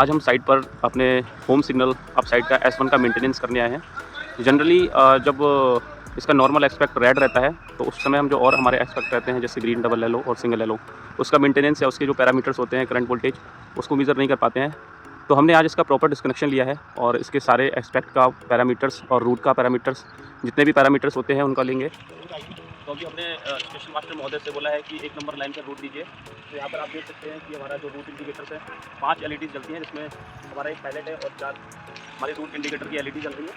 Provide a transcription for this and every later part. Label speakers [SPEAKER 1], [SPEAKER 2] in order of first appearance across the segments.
[SPEAKER 1] आज हम साइट पर अपने होम सिग्नल अप साइट का S1 का मेंटेनेंस करने आए हैं। जनरली जब इसका नॉर्मल एस्पेक्ट रेड रहता है तो उस समय हम जो और हमारे एस्पेक्ट रहते हैं जैसे ग्रीन, डबल येलो और सिंगल येलो, उसका मेंटेनेंस या उसके जो पैरामीटर्स होते हैं करंट वोल्टेज, उसको मेज़र नहीं कर पाते हैं। तो हमने आज इसका प्रॉपर डिस्कनेक्शन लिया है और इसके सारे एस्पेक्ट का पैरामीटर्स और रूट का पैरामीटर्स, जितने भी पैरामीटर्स होते हैं उनका लेंगे। तो अभी हमने स्टेशन मास्टर महोदय से बोला है कि 1 नंबर लाइन का रूट दीजिए। तो यहाँ पर आप देख सकते हैं कि हमारा जो रूट इंडिकेटर्स है 5 LEDs जलती हैं, जिसमें हमारा एक पायलट है और 4 हमारे रूट इंडिकेटर की LED जल रही है।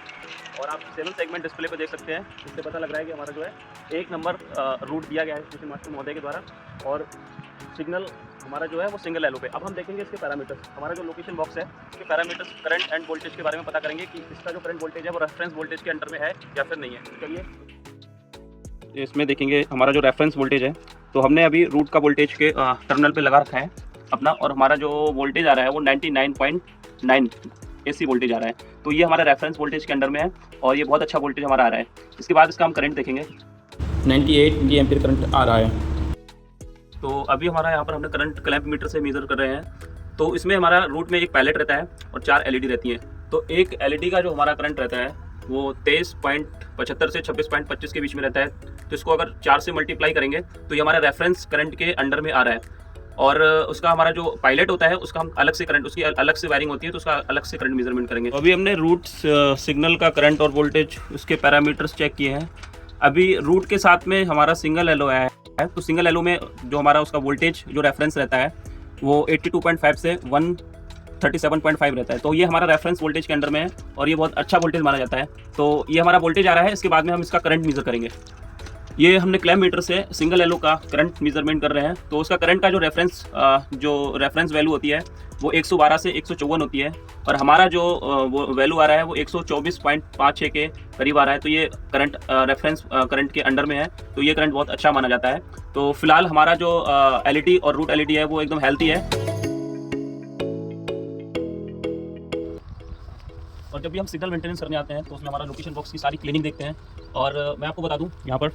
[SPEAKER 1] और आप 7 सेगमेंट डिस्प्ले पर देख सकते हैं, इससे पता लग रहा है कि हमारा जो है 1 नंबर रूट दिया गया है स्टेशन मास्टर महोदय के द्वारा। और सिग्नल हमारा जो है वो सिंगल येलो पे। अब हम देखेंगे इसके पैरामीटर्स, हमारा जो लोकेशन बॉक्स है इसके पैरामीटर्स करंट एंड वोल्टेज के बारे में पता करेंगे कि इसका जो करंट वोल्टेज है वो रेफरेंस वोल्टेज के अंडर में है या फिर नहीं है। चलिए इसमें देखेंगे हमारा जो रेफरेंस वोल्टेज है, तो हमने अभी रूट का वोल्टेज के टर्मिनल पे लगा रखा है अपना, और हमारा जो वोल्टेज आ रहा है वो 99.9 AC वोल्टेज आ रहा है। तो ये हमारा रेफरेंस वोल्टेज के अंडर में है और ये बहुत अच्छा वोल्टेज हमारा आ रहा है। इसके बाद इसका हम करंट देखेंगे,
[SPEAKER 2] 98 मिली एम्पीयर करंट आ रहा है।
[SPEAKER 1] तो अभी हमारा यहाँ पर हमने करंट क्लैंप मीटर से मेज़र कर रहे हैं। तो इसमें हमारा रूट में एक पैलेट रहता है और 4 LED रहती हैं। तो एक LED का जो हमारा करंट रहता है वो 23.75 से 26.25 के बीच में रहता है। तो इसको अगर 4 से मल्टीप्लाई करेंगे तो ये हमारा रेफरेंस करंट के अंडर में आ रहा है। और उसका हमारा जो पायलट होता है उसका हम अलग से करंट, उसकी अलग से वायरिंग होती है तो उसका अलग से करंट मेजरमेंट करेंगे। तो अभी हमने रूट सिग्नल का करंट और वोल्टेज उसके पैरामीटर्स चेक किए हैं। अभी रूट के साथ में हमारा सिंगल येलो है, तो सिंगल येलो में जो हमारा उसका वोल्टेज जो रेफरेंस रहता है वो 82.5 से 137.5 रहता है। तो ये हमारा रेफरेंस वोल्टेज के अंडर में है और ये बहुत अच्छा वोल्टेज माना जाता है। तो ये हमारा वोल्टेज आ रहा है। इसके बाद में हम इसका करंट मेज़र करेंगे। ये हमने क्लैंप मीटर से सिंगल येलो का करंट मेजरमेंट कर रहे हैं। तो उसका करंट का जो रेफरेंस वैल्यू होती है वो 112 से 154 होती है और हमारा जो वो वैल्यू आ रहा है वो 124.56 के करीब आ रहा है। तो ये करंट रेफरेंस करंट के अंडर में है, तो ये करंट बहुत अच्छा माना जाता है। तो फिलहाल हमारा जो LED और रूट LED है वो एकदम हेल्थी है। और जब भी हम सिग्नल मेंटेनेंस करने आते हैं तो उसमें हमारा लोकेशन बॉक्स की सारी क्लीनिंग देखते हैं। और मैं आपको बता दूं, यहाँ पर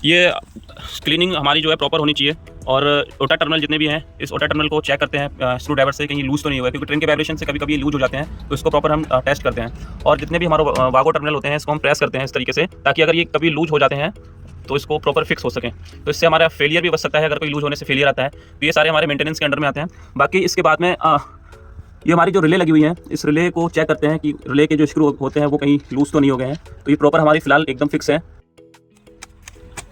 [SPEAKER 1] ये क्लीनिंग हमारी जो है प्रॉपर होनी चाहिए। और ओटा टर्मिनल जितने भी हैं, इस ओटा टर्मिनल को चेक करते हैं स्क्रू ड्राइवर से, कहीं लूज़ तो नहीं हुआ है, क्योंकि ट्रेन के वाइब्रेशन से कभी कभी लूज हो जाते हैं। तो इसको प्रॉपर हम टेस्ट करते हैं। और जितने भी हमारे वागो टर्मिनल होते हैं इसको हम प्रेस करते हैं इस तरीके से, ताकि अगर ये कभी लूज हो जाते हैं तो इसको प्रॉपर फिक्स हो सकें। तो इससे हमारा फेलियर भी बच सकता है, अगर कोई लूज होने से फेलियर आता है। तो ये सारे हमारे मेंटेनेंस के अंडर में आते हैं। बाकी इसके बाद में ये हमारी जो रिले लगी हुई है, इस रिले को चेक करते हैं कि रिले के जो स्क्रू होते हैं वो कहीं लूज तो नहीं हो गए हैं। तो ये प्रॉपर हमारी फिलहाल एकदम फिक्स है।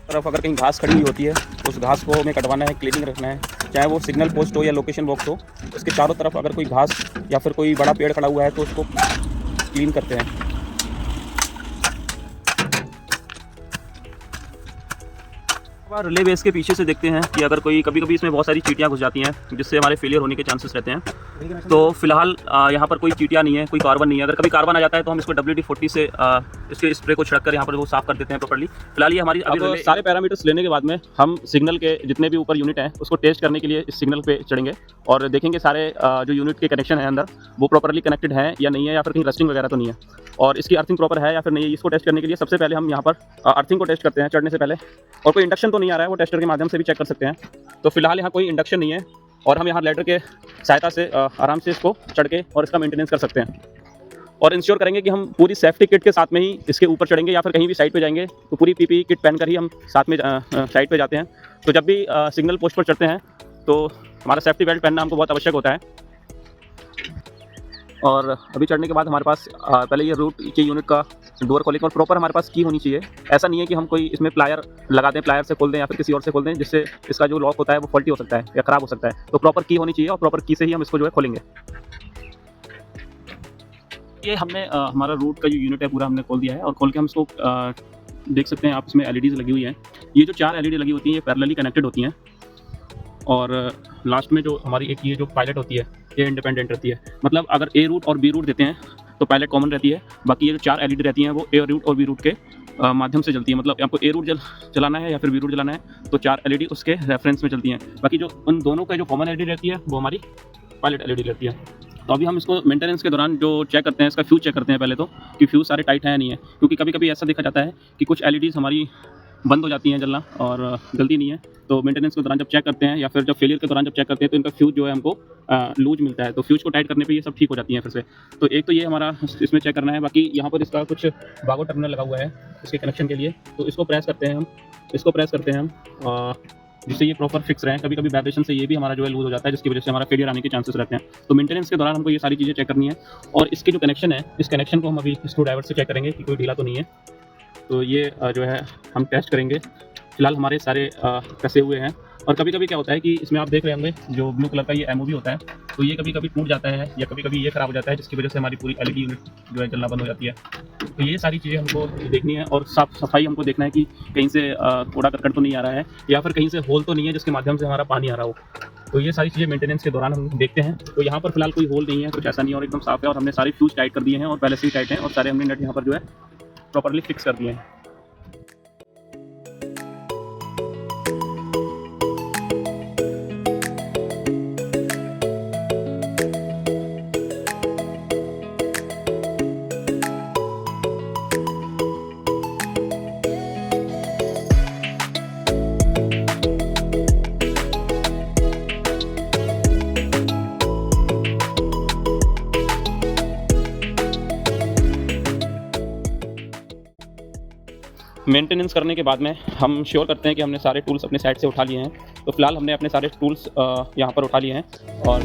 [SPEAKER 1] तरफ अगर कहीं घास खड़ी हुई होती है तो उस घास को हमें कटवाना है, क्लीनिंग रखना है, चाहे वो सिग्नल पोस्ट हो या लोकेशन बॉक्स हो। उसके चारों तरफ अगर कोई घास या फिर कोई बड़ा पेड़ खड़ा हुआ है तो उसको क्लीन करते हैं। रिले बेस के पीछे से देखते हैं कि अगर कोई कभी कभी इसमें बहुत सारी चींटियां घुस जाती हैं जिससे हमारे फेलियर होने के चांसेस रहते हैं। तो फिलहाल यहाँ पर कोई चींटियां नहीं है, कोई कार्बन नहीं है। अगर कभी कार्बन आ जाता है तो हम इसको WD-40 से इसके स्प्रे को छिड़क कर यहाँ पर वो साफ कर देते हैं प्रॉपर्ली। फिलहाल ये हमारी अभी सारे पैरामीटर्स लेने के बाद में हम सिग्नल के जितने भी ऊपर यूनिट हैं उसको टेस्ट करने के लिए इस सिग्नल पे चढ़ेंगे और देखेंगे सारे जो यूनिट के कनेक्शन है अंदर वो प्रॉपर्ली कनेक्टेड है या नहीं है, या फिर कहीं रस्टिंग वगैरह तो नहीं है, और इसकी अर्थिंग प्रॉपर है या फिर नहीं है। इसको टेस्ट करने के लिए सबसे पहले हम यहाँ पर अर्थिंग को टेस्ट करते हैं चढ़ने से पहले। और कोई इंडक्शन तो नहीं आ रहा है, वो टेस्टर के माध्यम से भी चेक कर सकते हैं। तो फिलहाल यहाँ कोई इंडक्शन नहीं है और हम यहाँ लैडर के सहायता से आराम से इसको चढ़ के और इसका मेंटेनेंस कर सकते हैं। और इंश्योर करेंगे कि हम पूरी सेफ्टी किट के साथ में ही इसके ऊपर चढ़ेंगे, या फिर कहीं भी साइड पे जाएंगे तो पूरी PPE किट पहनकर ही हम साथ में साइड पे जाते हैं। तो जब भी सिग्नल पोस्ट पर चढ़ते हैं तो हमारा सेफ्टी बेल्ट पहनना हमको बहुत आवश्यक होता है। और अभी चढ़ने के बाद हमारे पास पहले ये रूट की यूनिट का डोर खोलेंगे और प्रॉपर हमारे पास की होनी चाहिए। ऐसा नहीं है कि हम कोई इसमें प्लायर लगा दें, प्लायर से खोल दें या फिर किसी और से खोल दें, जिससे इसका जो लॉक होता है वो फॉल्टी हो सकता है या ख़राब हो सकता है। तो प्रॉपर की होनी चाहिए और प्रॉपर की से ही हम इसको जो है खोलेंगे। ये हमने हमारा रूट का जो यूनिट है पूरा हमने खोल दिया है और खोल के हम इसको देख सकते हैं आप, इसमें LEDs लगी हुई हैं। ये जो 4 LED लगी होती हैं ये पैरेलली कनेक्टेड होती हैं। और लास्ट में जो हमारी एक ये जो पायलट होती है ये इंडिपेंडेंट रहती है। मतलब अगर A रूट और B रूट देते हैं तो पायलट कॉमन रहती है, बाकी ये जो 4 LED रहती हैं वो A रूट और B रूट के माध्यम से चलती है। मतलब आपको A रूट चलाना है या फिर B रूट चलाना है तो 4 LED उसके रेफरेंस में चलती हैं। बाकी जो उन दोनों का जो कॉमन LED रहती है वो हमारी पायलट LED रहती है। तो अभी हम इसको मेंटेनेंस के दौरान जो चेक करते हैं, इसका फ्यूज़ चेक करते हैं पहले तो, कि फ्यूज़ सारे टाइट हैं या नहीं है। क्योंकि कभी कभी ऐसा देखा जाता है कि कुछ LEDs हमारी बंद हो जाती हैं जलना और जलती नहीं है। तो मेंटेनेंस के दौरान जब चेक करते हैं या फिर जब फेलियर के दौरान जब चेक करते हैं तो इनका फ्यूज़ जो है हमको लूज़ मिलता है, तो फ्यूज़ को टाइट करने पे ये सब ठीक हो जाती हैं फिर से। तो एक तो ये हमारा इसमें चेक करना है। बाकी यहाँ पर इसका कुछ बागो टर्मिनल लगा हुआ है इसके कनेक्शन के लिए, तो इसको प्रेस करते हैं हम, जिससे ये प्रॉपर फिक्स रहे। कभी कभी वाइब्रेशन से ये भी हमारा जो है लूज़ हो जाता है, जिसकी वजह से हमारा फेलियर आने के चांसेस रहते हैं। तो मेंटेनेंस के दौरान हमको ये सारी चीज़ें चेक करनी है। और इसके जो कनेक्शन है, इस कनेक्शन को हम अभी स्क्रू ड्राइवर से चेक करेंगे कि कोई ढीला तो नहीं है। तो ये जो है हम टेस्ट करेंगे। फिलहाल हमारे सारे कसे हुए हैं। और कभी कभी क्या होता है कि इसमें आप देख रहे होंगे जो ब्लू कलर का ये एमओवी होता है, तो ये कभी कभी टूट जाता है या कभी कभी ये खराब हो जाता है, जिसकी वजह से हमारी पूरी एलईडी यूनिट जो है जलना बंद हो जाती है। तो ये सारी चीज़ें हमको देखनी है और साफ सफाई हमको देखना है कि कहीं से कूड़ा करकट तो नहीं आ रहा है या फिर कहीं से होल तो नहीं है जिसके माध्यम से हमारा पानी आ रहा हो। तो ये सारी चीज़ें मेंटेनेंस के दौरान हम देखते हैं। तो यहाँ पर फिलहाल कोई होल नहीं है, कुछ ऐसा नहीं है और एकदम साफ है। और हमने सारे फ्यूज टाइट कर दिए हैं और पहले से ही टाइट हैं और सारे हमने नट यहाँ पर जो है प्रॉपरली फिक्स कर दिए हैं। मेंटेनेंस करने के बाद में हम श्योर करते हैं कि हमने सारे टूल्स अपने साइड से उठा लिए हैं। तो फिलहाल हमने अपने सारे टूल्स यहाँ पर उठा लिए हैं और